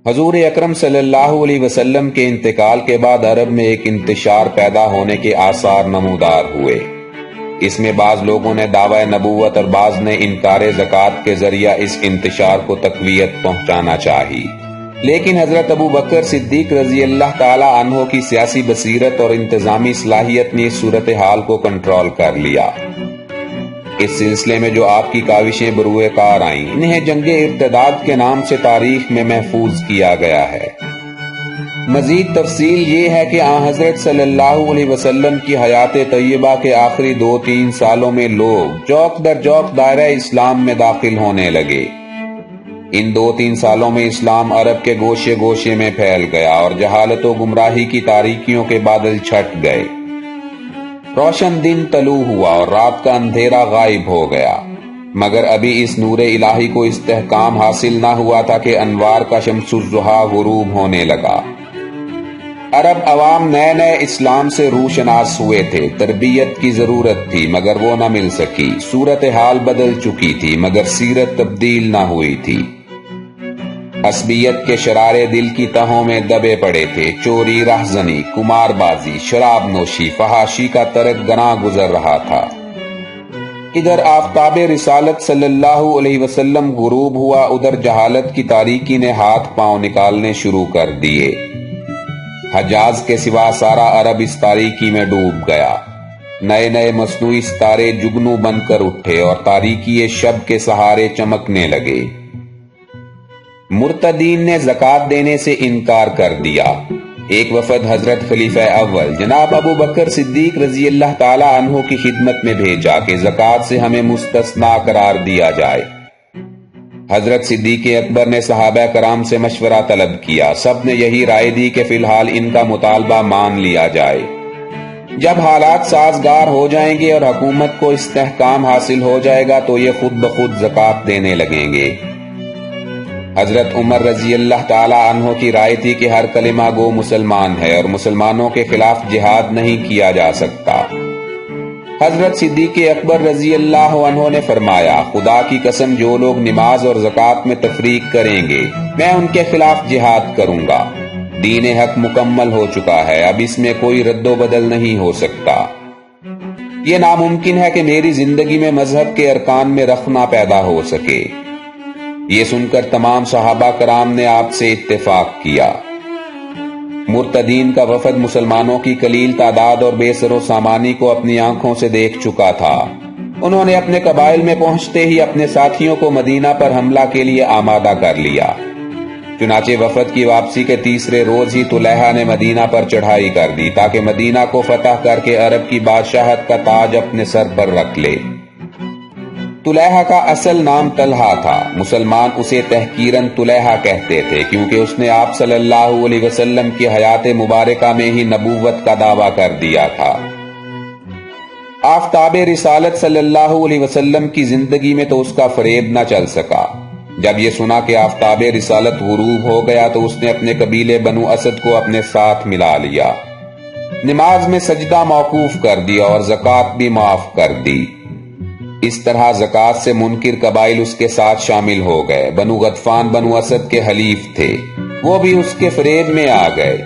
حضور اکرم صلی اللہ علیہ وسلم کے انتقال کے بعد عرب میں ایک انتشار پیدا ہونے کے آثار نمودار ہوئے۔ اس میں بعض لوگوں نے دعوی نبوت اور بعض نے انکار زکوٰۃ کے ذریعہ اس انتشار کو تقویت پہنچانا چاہی، لیکن حضرت ابو بکر صدیق رضی اللہ تعالی عنہ کی سیاسی بصیرت اور انتظامی صلاحیت نے اس صورتحال کو کنٹرول کر لیا۔ اس سلسلے میں جو آپ کی کاوشیں بروئے کار آئیں، انہیں جنگ ارتداد کے نام سے تاریخ میں محفوظ کیا گیا ہے۔ مزید تفصیل یہ ہے کہ آن حضرت صلی اللہ علیہ وسلم کی حیات طیبہ کے آخری 2-3 سالوں میں لوگ جوق در جوق دائرہ اسلام میں داخل ہونے لگے۔ ان 2-3 سالوں میں اسلام عرب کے گوشے گوشے میں پھیل گیا اور جہالت و گمراہی کی تاریکیوں کے بادل چھٹ گئے۔ روشن دن طلوع ہوا اور رات کا اندھیرا غائب ہو گیا، مگر ابھی اس نور الہی کو استحکام حاصل نہ ہوا تھا کہ انوار کا شمس الضحیٰ غروب ہونے لگا۔ عرب عوام نئے نئے اسلام سے روشناس ہوئے تھے، تربیت کی ضرورت تھی مگر وہ نہ مل سکی، صورتحال بدل چکی تھی مگر سیرت تبدیل نہ ہوئی تھی۔ عصبیت کے شرارے دل کی تہوں میں دبے پڑے تھے، چوری، رہزنی، قمار بازی، شراب نوشی، فحاشی کا ترک گراں گزر رہا تھا۔ ادھر آفتاب رسالت صلی اللہ علیہ وسلم غروب ہوا، ادھر جہالت کی تاریکی نے ہاتھ پاؤں نکالنے شروع کر دیے۔ حجاز کے سوا سارا عرب اس تاریکی میں ڈوب گیا۔ نئے نئے مصنوعی ستارے جگنو بن کر اٹھے اور تاریکی شب کے سہارے چمکنے لگے۔ مرتدین نے زکوٰۃ دینے سے انکار کر دیا۔ ایک وفد حضرت خلیفہ اول جناب ابو بکر صدیق رضی اللہ تعالی عنہ کی خدمت میں بھیجا کہ زکوٰۃ سے ہمیں مستثنا قرار دیا جائے۔ حضرت صدیق اکبر نے صحابہ کرام سے مشورہ طلب کیا، سب نے یہی رائے دی کہ فی الحال ان کا مطالبہ مان لیا جائے۔ جب حالات سازگار ہو جائیں گے اور حکومت کو استحکام حاصل ہو جائے گا تو یہ خود بخود زکوٰۃ دینے لگیں گے۔ حضرت عمر رضی اللہ تعالی عنہ کی رائے تھی کہ ہر کلمہ گو مسلمان ہے اور مسلمانوں کے خلاف جہاد نہیں کیا جا سکتا۔ حضرت صدیق اکبر رضی اللہ عنہ نے فرمایا، خدا کی قسم جو لوگ نماز اور زکوٰۃ میں تفریق کریں گے میں ان کے خلاف جہاد کروں گا۔ دین حق مکمل ہو چکا ہے، اب اس میں کوئی رد و بدل نہیں ہو سکتا۔ یہ ناممکن ہے کہ میری زندگی میں مذہب کے ارکان میں رخنہ پیدا ہو سکے۔ یہ سن کر تمام صحابہ کرام نے آپ سے اتفاق کیا۔ مرتدین کا وفد مسلمانوں کی قلیل تعداد اور بے سر و سامانی کو اپنی آنکھوں سے دیکھ چکا تھا۔ انہوں نے اپنے قبائل میں پہنچتے ہی اپنے ساتھیوں کو مدینہ پر حملہ کے لیے آمادہ کر لیا۔ چنانچہ وفد کی واپسی کے تیسرے روز ہی طلحہ نے مدینہ پر چڑھائی کر دی تاکہ مدینہ کو فتح کر کے عرب کی بادشاہت کا تاج اپنے سر پر رکھ لے۔ طلحہ کا اصل نام طلحہ تھا، مسلمان اسے تحقیراً طلحہ کہتے تھے کیونکہ اس نے آپ صلی اللہ علیہ وسلم کی حیات مبارکہ میں ہی نبوت کا دعویٰ کر دیا تھا۔ آفتاب رسالت صلی اللہ علیہ وسلم کی زندگی میں تو اس کا فریب نہ چل سکا۔ جب یہ سنا کہ آفتاب رسالت غروب ہو گیا تو اس نے اپنے قبیلے بنو اسد کو اپنے ساتھ ملا لیا، نماز میں سجدہ موقوف کر دیا اور زکوٰۃ بھی معاف کر دی۔ اس طرح زکوٰۃ سے منکر قبائل اس کے ساتھ شامل ہو گئے۔ بنو غطفان بنو اسد کے حلیف تھے، وہ بھی اس کے فریب میں آ گئے۔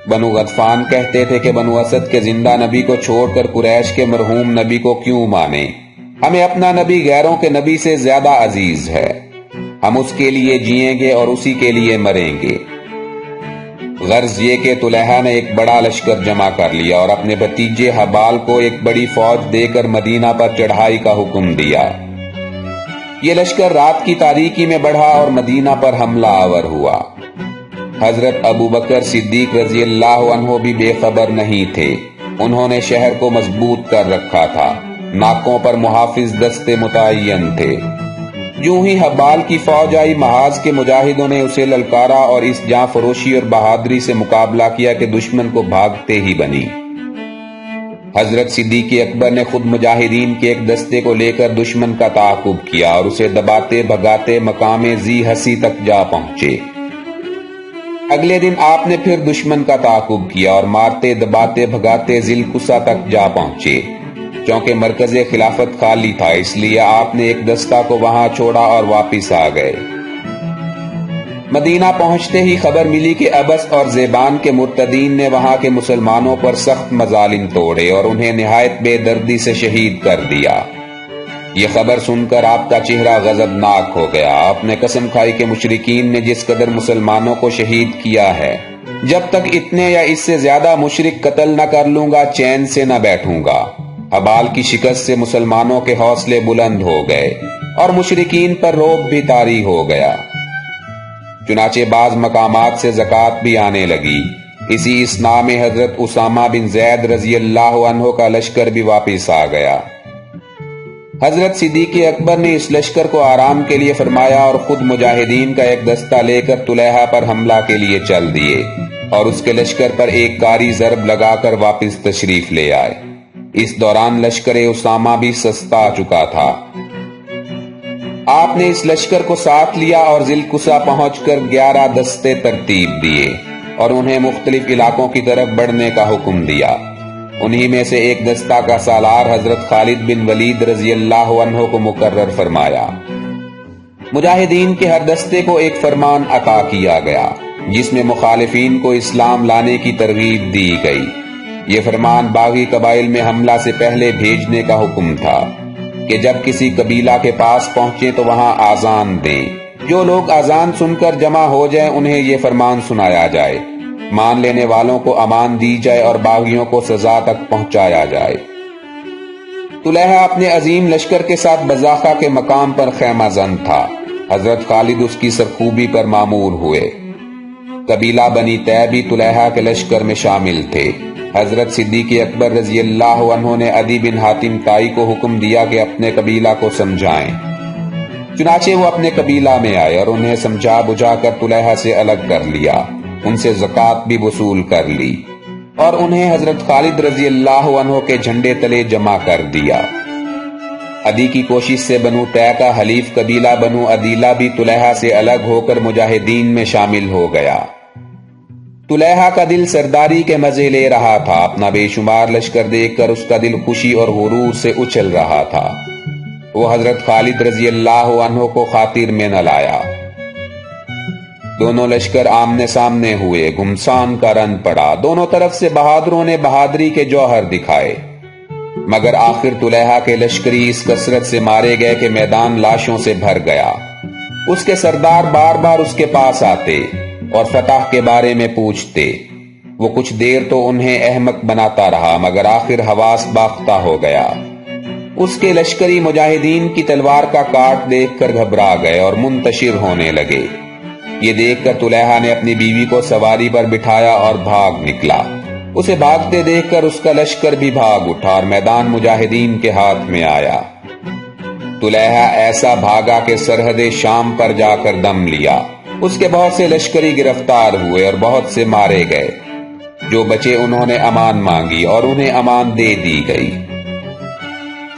بنو غطفان کہتے تھے کہ بنو اسد کے زندہ نبی کو چھوڑ کر قریش کے مرحوم نبی کو کیوں مانیں؟ ہمیں اپنا نبی غیروں کے نبی سے زیادہ عزیز ہے، ہم اس کے لیے جئیں گے اور اسی کے لیے مریں گے۔ غرض یہ کہ طلحہ نے ایک بڑا لشکر جمع کر لیا اور اپنے بھتیجے حبال کو ایک بڑی فوج دے کر مدینہ پر چڑھائی کا حکم دیا۔ یہ لشکر رات کی تاریکی میں بڑھا اور مدینہ پر حملہ آور ہوا۔ حضرت ابو بکر صدیق رضی اللہ عنہ بھی بے خبر نہیں تھے، انہوں نے شہر کو مضبوط کر رکھا تھا، ناکوں پر محافظ دستے متعین تھے۔ یوں ہی حبال کی فوج آئی، محاذ کے مجاہدوں نے اسے للکارا اور اس جاں فروشی اور بہادری سے مقابلہ کیا کہ دشمن کو بھاگتے ہی بنی۔ حضرت صدیق اکبر نے خود مجاہدین کے ایک دستے کو لے کر دشمن کا تعاقب کیا اور اسے دباتے بھگاتے مقام ذی حسی تک جا پہنچے۔ اگلے دن آپ نے پھر دشمن کا تعاقب کیا اور مارتے دباتے بھگاتے ذی القصہ تک جا پہنچے۔ چونکہ مرکز خلافت خالی تھا اس لیے آپ نے ایک دستہ کو وہاں چھوڑا اور واپس آ گئے۔ مدینہ پہنچتے ہی خبر ملی کہ ابس اور زیبان کے مرتدین نے وہاں کے مسلمانوں پر سخت مظالم توڑے اور انہیں نہایت بے دردی سے شہید کر دیا۔ یہ خبر سن کر آپ کا چہرہ غضبناک ہو گیا۔ آپ نے قسم کھائی کہ مشرکین نے جس قدر مسلمانوں کو شہید کیا ہے، جب تک اتنے یا اس سے زیادہ مشرک قتل نہ کر لوں گا چین سے نہ بیٹھوں گا۔ حبال کی شکست سے مسلمانوں کے حوصلے بلند ہو گئے اور مشرکین پر رعب بھی طاری ہو گیا۔ چنانچہ بعض مقامات سے زکوٰۃ بھی آنے لگی۔ اسی اثناء میں حضرت اسامہ بن زید رضی اللہ عنہ کا لشکر بھی واپس آ گیا۔ حضرت صدیق اکبر نے اس لشکر کو آرام کے لیے فرمایا اور خود مجاہدین کا ایک دستہ لے کر طلیحہ پر حملہ کے لیے چل دیے اور اس کے لشکر پر ایک کاری ضرب لگا کر واپس تشریف لے آئے۔ اس دوران لشکر اسامہ بھی سستا چکا تھا۔ آپ نے اس لشکر کو ساتھ لیا اور ذی القصہ پہنچ کر 11 دستے ترتیب دیے اور انہیں مختلف علاقوں کی طرف بڑھنے کا حکم دیا۔ انہی میں سے ایک دستہ کا سالار حضرت خالد بن ولید رضی اللہ عنہ کو مقرر فرمایا۔ مجاہدین کے ہر دستے کو ایک فرمان عطا کیا گیا جس میں مخالفین کو اسلام لانے کی ترغیب دی گئی۔ یہ فرمان باغی قبائل میں حملہ سے پہلے بھیجنے کا حکم تھا کہ جب کسی قبیلہ کے پاس پہنچے تو وہاں آذان دیں۔ جو لوگ آذان سن کر جمع ہو جائیں انہیں یہ فرمان سنایا جائے، مان لینے والوں کو امان دی جائے اور باغیوں کو سزا تک پہنچایا جائے۔ طلیحہ اپنے عظیم لشکر کے ساتھ بزاخہ کے مقام پر خیمہ زن تھا۔ حضرت خالد اس کی سرخوبی پر مامور ہوئے۔ قبیلہ بنی طے بھی طلیحہ کے لشکر میں شامل تھے۔ حضرت صدیق اکبر رضی اللہ عنہ نے عدی بن حاتم طائی کو حکم دیا کہ اپنے قبیلہ کو سمجھائیں۔ چنانچہ وہ اپنے قبیلہ میں آئے اور انہیں سمجھا بجھا کر طلیحہ سے الگ کر لیا، ان سے زکوٰۃ بھی وصول کر لی اور انہیں حضرت خالد رضی اللہ عنہ کے جھنڈے تلے جمع کر دیا۔ عدی کی کوشش سے بنو طے کا حلیف قبیلہ بنو عدیلہ بھی طلیحہ سے الگ ہو کر مجاہدین میں شامل ہو گیا۔ طلیحہ کا دل سرداری کے مزے لے رہا تھا۔ اپنا بے شمار لشکر دیکھ کر اس کا دل خوشی اور غرور سے اچھل رہا تھا۔ وہ حضرت خالد رضی اللہ عنہ کو خاطر میں نہ لایا۔ دونوں لشکر آمنے سامنے ہوئے، گھمسان کا رن پڑا۔ دونوں طرف سے بہادروں نے بہادری کے جوہر دکھائے، مگر آخر طلیحہ کے لشکری اس کثرت سے مارے گئے کہ میدان لاشوں سے بھر گیا۔ اس کے سردار بار بار اس کے پاس آتے اور فتح کے بارے میں پوچھتے۔ وہ کچھ دیر تو انہیں احمق بناتا رہا مگر آخر حواس باختہ ہو گیا۔ اس کے لشکری مجاہدین کی تلوار کا کاٹ دیکھ کر گھبرا گئے اور منتشر ہونے لگے۔ یہ دیکھ کر طلیحہ نے اپنی بیوی کو سواری پر بٹھایا اور بھاگ نکلا۔ اسے بھاگتے دیکھ کر اس کا لشکر بھی بھاگ اٹھا اور میدان مجاہدین کے ہاتھ میں آیا۔ طلیحہ ایسا بھاگا کہ سرحد شام پر جا کر دم لیا۔ اس کے بہت سے لشکری گرفتار ہوئے اور بہت سے مارے گئے۔ جو بچے انہوں نے امان مانگی اور انہیں امان دے دی گئی۔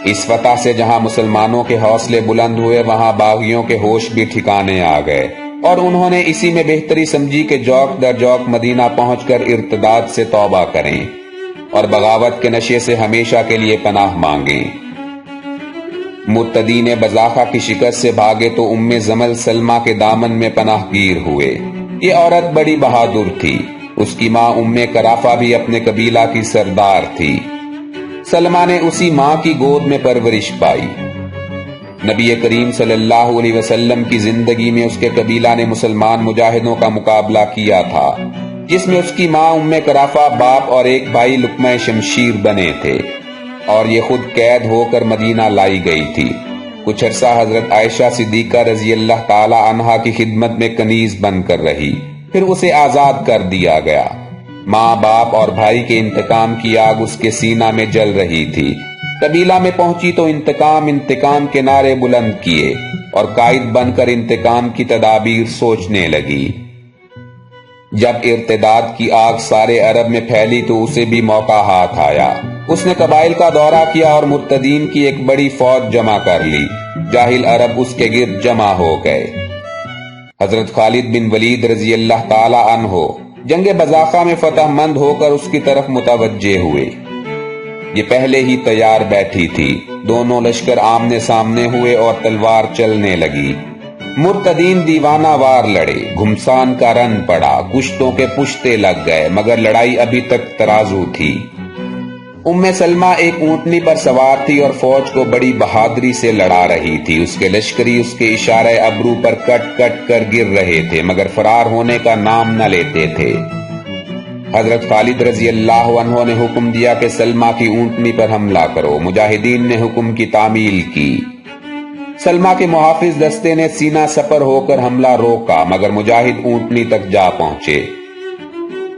اس فتح سے جہاں مسلمانوں کے حوصلے بلند ہوئے وہاں باغیوں کے ہوش بھی ٹھکانے آ گئے اور انہوں نے اسی میں بہتری سمجھی کہ جوک در جوک مدینہ پہنچ کر ارتداد سے توبہ کریں اور بغاوت کے نشے سے ہمیشہ کے لیے پناہ مانگیں۔ مرتدین بزاخہ کی شکست سے بھاگے تو زمل سلمہ کے دامن میں پناہ گیر ہوئے۔ یہ عورت بڑی بہادر تھی۔ اس کی ماں کرافہ بھی اپنے قبیلہ کی سردار تھی۔ سلمہ نے اسی ماں کی گود میں پرورش پائی۔ نبی کریم صلی اللہ علیہ وسلم کی زندگی میں اس کے قبیلہ نے مسلمان مجاہدوں کا مقابلہ کیا تھا، جس میں اس کی ماں کرافہ، باپ اور ایک بھائی لقمہ شمشیر بنے تھے، اور یہ خود قید ہو کر مدینہ لائی گئی تھی۔ کچھ عرصہ حضرت عائشہ صدیقہ رضی اللہ تعالی عنہا کی خدمت میں کنیز بن کر رہی، پھر اسے آزاد کر دیا گیا۔ ماں، باپ اور بھائی کے انتقام کی آگ اس کے سینہ میں جل رہی تھی۔ قبیلہ میں پہنچی تو انتقام انتقام کے نعرے بلند کیے اور قائد بن کر انتقام کی تدابیر سوچنے لگی۔ جب ارتداد کی آگ سارے عرب میں پھیلی تو اسے بھی موقع ہاتھ آیا۔ اس نے قبائل کا دورہ کیا اور مرتدین کی ایک بڑی فوج جمع کر لی۔ جاہل عرب اس کے گرد جمع ہو گئے۔ حضرت خالد بن ولید رضی اللہ تعالی عنہ جنگ بزاخہ میں فتح مند ہو کر اس کی طرف متوجہ ہوئے۔ یہ پہلے ہی تیار بیٹھی تھی۔ دونوں لشکر آمنے سامنے ہوئے اور تلوار چلنے لگی۔ مرتدین دیوانہ وار لڑے، گھمسان کا رن پڑا، کشتوں کے پشتے لگ گئے، مگر لڑائی ابھی تک ترازو تھی۔ سلمہ ایک اونٹنی پر سوار تھی اور فوج کو بڑی بہادری سے لڑا رہی تھی۔ اس کے لشکری اس کے اشارہ ابرو پر کٹ کٹ کر گر رہے تھے، مگر فرار ہونے کا نام نہ لیتے تھے۔ حضرت خالد رضی اللہ عنہ نے حکم دیا کہ سلمہ کی اونٹنی پر حملہ کرو۔ مجاہدین نے حکم کی تعمیل کی۔ سلمہ کے محافظ دستے نے سینہ سپر ہو کر حملہ روکا، مگر مجاہد اونٹنی تک جا پہنچے۔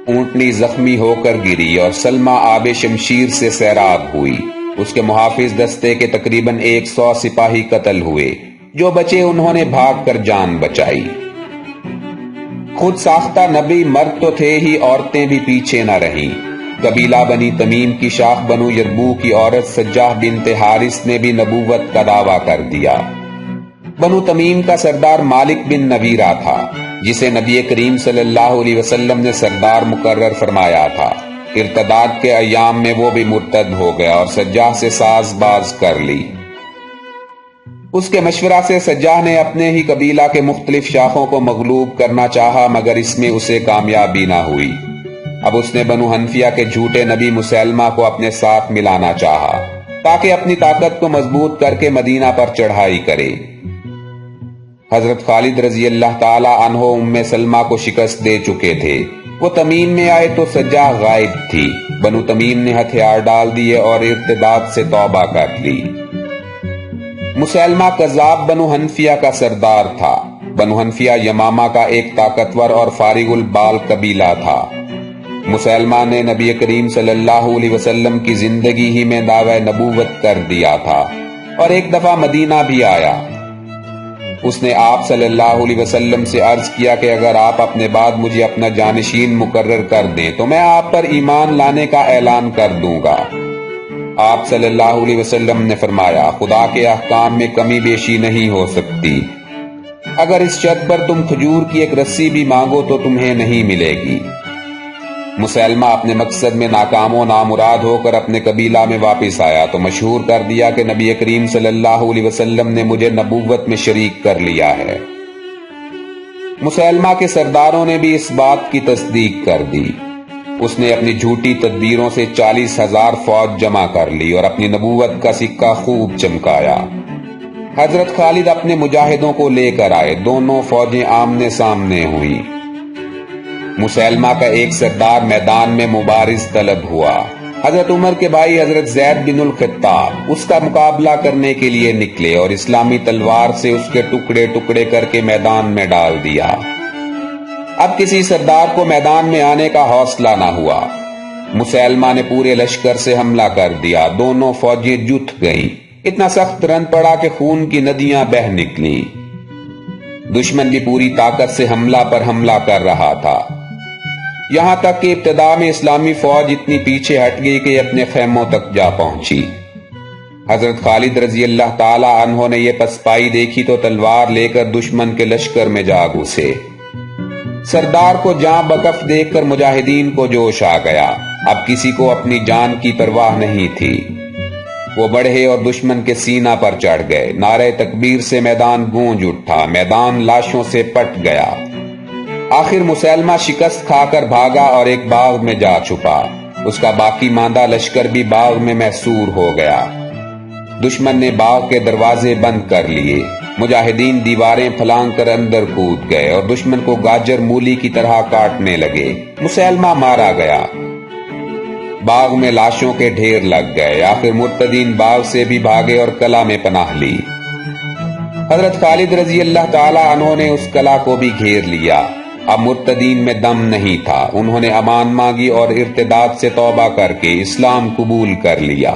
اونٹنی زخمی ہو کر گری اور سلمہ آب شمشیر سے سیراب ہوئی۔ اس کے محافظ دستے کے تقریباً 100 سپاہی قتل ہوئے۔ جو بچے انہوں نے بھاگ کر جان بچائی۔ خود ساختہ نبی مرد تو تھے ہی، عورتیں بھی پیچھے نہ رہیں۔ قبیلہ بنی تمیم کی شاخ بنو یربوع کی عورت سجاح بنت حارث نے بھی نبوت کا دعویٰ کر دیا۔ بنو تمیم کا سردار مالک بن نویرہ تھا، جسے نبی کریم صلی اللہ علیہ وسلم نے سردار مقرر فرمایا تھا۔ ارتداد کے ایام میں وہ بھی مرتد ہو گیا اور سجاح سے ساز باز کر لی۔ اس کے مشورہ سے سجاح نے اپنے ہی قبیلہ کے مختلف شاخوں کو مغلوب کرنا چاہا، مگر اس میں اسے کامیابی نہ ہوئی۔ اب اس نے بنو حنفیہ کے جھوٹے نبی مسیلمہ کو اپنے ساتھ ملانا چاہا، تاکہ اپنی طاقت کو مضبوط کر کے مدینہ پر چڑھائی کرے۔ حضرت خالد رضی اللہ تعالی عنہ سلمہ کو شکست دے چکے تھے۔ وہ تمیم میں آئے تو سجاح غائب تھی۔ بنو تمیم نے ہتھیار ڈال دیے اور ارتداد سے توبہ کر لی۔ مسیلمہ کذاب بنو حنفیہ کا سردار تھا۔ بنو حنفیہ یمامہ کا ایک طاقتور اور فارغ البال قبیلہ تھا۔ مسیلمہ نے نبی کریم صلی اللہ علیہ وسلم کی زندگی ہی میں دعوی نبوت کر دیا تھا اور ایک دفعہ مدینہ بھی آیا۔ اس نے آپ صلی اللہ علیہ وسلم سے عرض کیا کہ اگر آپ اپنے بعد مجھے اپنا جانشین مقرر کر دیں تو میں آپ پر ایمان لانے کا اعلان کر دوں گا۔ آپ صلی اللہ علیہ وسلم نے فرمایا، خدا کے احکام میں کمی بیشی نہیں ہو سکتی۔ اگر اس شرط پر تم کھجور کی ایک رسی بھی مانگو تو تمہیں نہیں ملے گی۔ مسیلمہ اپنے مقصد میں ناکام و نامراد ہو کر اپنے قبیلہ میں واپس آیا تو مشہور کر دیا کہ نبی کریم صلی اللہ علیہ وسلم نے مجھے نبوت میں شریک کر لیا ہے۔ مسیلمہ کے سرداروں نے بھی اس بات کی تصدیق کر دی۔ اس نے اپنی جھوٹی تدبیروں سے 40,000 فوج جمع کر لی اور اپنی نبوت کا سکہ خوب چمکایا۔ حضرت خالد اپنے مجاہدوں کو لے کر آئے۔ دونوں فوجیں آمنے سامنے ہوئیں۔ مسیلمہ کا ایک سردار میدان میں مبارز طلب ہوا۔ حضرت عمر کے بھائی حضرت زید بن الخطاب اس کا مقابلہ کرنے کے لیے نکلے اور اسلامی تلوار سے اس کے ٹکڑے ٹکڑے کر کے میدان میں ڈال دیا۔ اب کسی سردار کو میدان میں آنے کا حوصلہ نہ ہوا۔ مسیلمہ نے پورے لشکر سے حملہ کر دیا۔ دونوں فوجیں جت گئیں۔ اتنا سخت رن پڑا کہ خون کی ندیاں بہہ نکلیں۔ دشمن بھی پوری طاقت سے حملہ پر حملہ کر رہا تھا، یہاں تک کہ ابتدا میں اسلامی فوج اتنی پیچھے ہٹ گئی کہ اپنے خیموں تک جا پہنچی۔ حضرت خالد رضی اللہ تعالی عنہ نے یہ پسپائی دیکھی تو تلوار لے کر دشمن کے لشکر میں جا گھسے۔ سردار کو جاں بکف دیکھ کر مجاہدین کو جوش آ گیا۔ اب کسی کو اپنی جان کی پرواہ نہیں تھی۔ وہ بڑھے اور دشمن کے سینہ پر چڑھ گئے۔ نعرہ تکبیر سے میدان گونج اٹھا۔ میدان لاشوں سے پٹ گیا۔ آخر مسیلمہ شکست کھا کر بھاگا اور ایک باغ میں جا چھپا۔ اس کا باقی ماندہ لشکر بھی باغ میں محصور ہو گیا۔ دشمن نے باغ کے دروازے بند کر لیے۔ مجاہدین دیواریں پھلانگ کر اندر کود گئے اور دشمن کو گاجر مولی کی طرح کاٹنے لگے۔ مسیلمہ مارا گیا۔ باغ میں لاشوں کے ڈھیر لگ گئے۔ آخر مرتدین باغ سے بھی بھاگے اور قلعہ میں پناہ لی۔ حضرت خالد رضی اللہ تعالی عنہ نے اس قلعہ کو بھی گھیر لیا۔ اب مرتدین میں دم نہیں تھا۔ انہوں نے امان مانگی اور ارتداد سے توبہ کر کے اسلام قبول کر لیا۔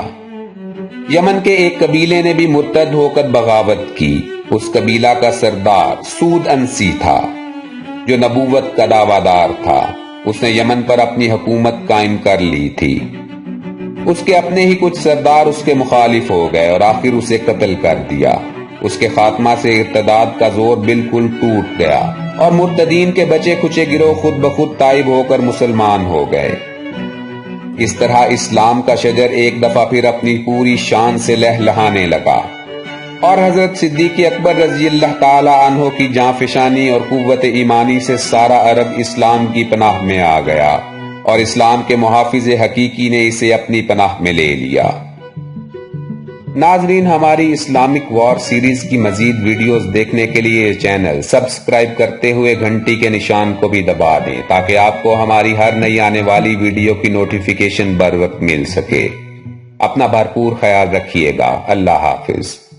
یمن کے ایک قبیلے نے بھی مرتد ہو کر بغاوت کی۔ اس قبیلہ کا سردار سود انسی تھا، جو نبوت کا دعویٰ دار تھا۔ اس نے یمن پر اپنی حکومت قائم کر لی تھی۔ اس کے اپنے ہی کچھ سردار اس کے مخالف ہو گئے اور آخر اسے قتل کر دیا۔ اس کے خاتمہ سے ارتداد کا زور بالکل ٹوٹ گیا اور مرتدین کے بچے کھچے گروہ خود بخود تائب ہو کر مسلمان ہو گئے۔ اس طرح اسلام کا شجر ایک دفعہ پھر اپنی پوری شان سے لہلہانے لگا۔ اور حضرت صدیق اکبر رضی اللہ تعالی عنہ کی جانفشانی اور قوت ایمانی سے سارا عرب اسلام کی پناہ میں آ گیا اور اسلام کے محافظ حقیقی نے اسے اپنی پناہ میں لے لیا۔ ناظرین، ہماری اسلامک وار سیریز کی مزید ویڈیوز دیکھنے کے لیے چینل سبسکرائب کرتے ہوئے گھنٹی کے نشان کو بھی دبا دیں تاکہ آپ کو ہماری ہر نئی آنے والی ویڈیو کی نوٹیفیکیشن بر وقت مل سکے۔ اپنا بھرپور خیال رکھیے گا۔ اللہ حافظ۔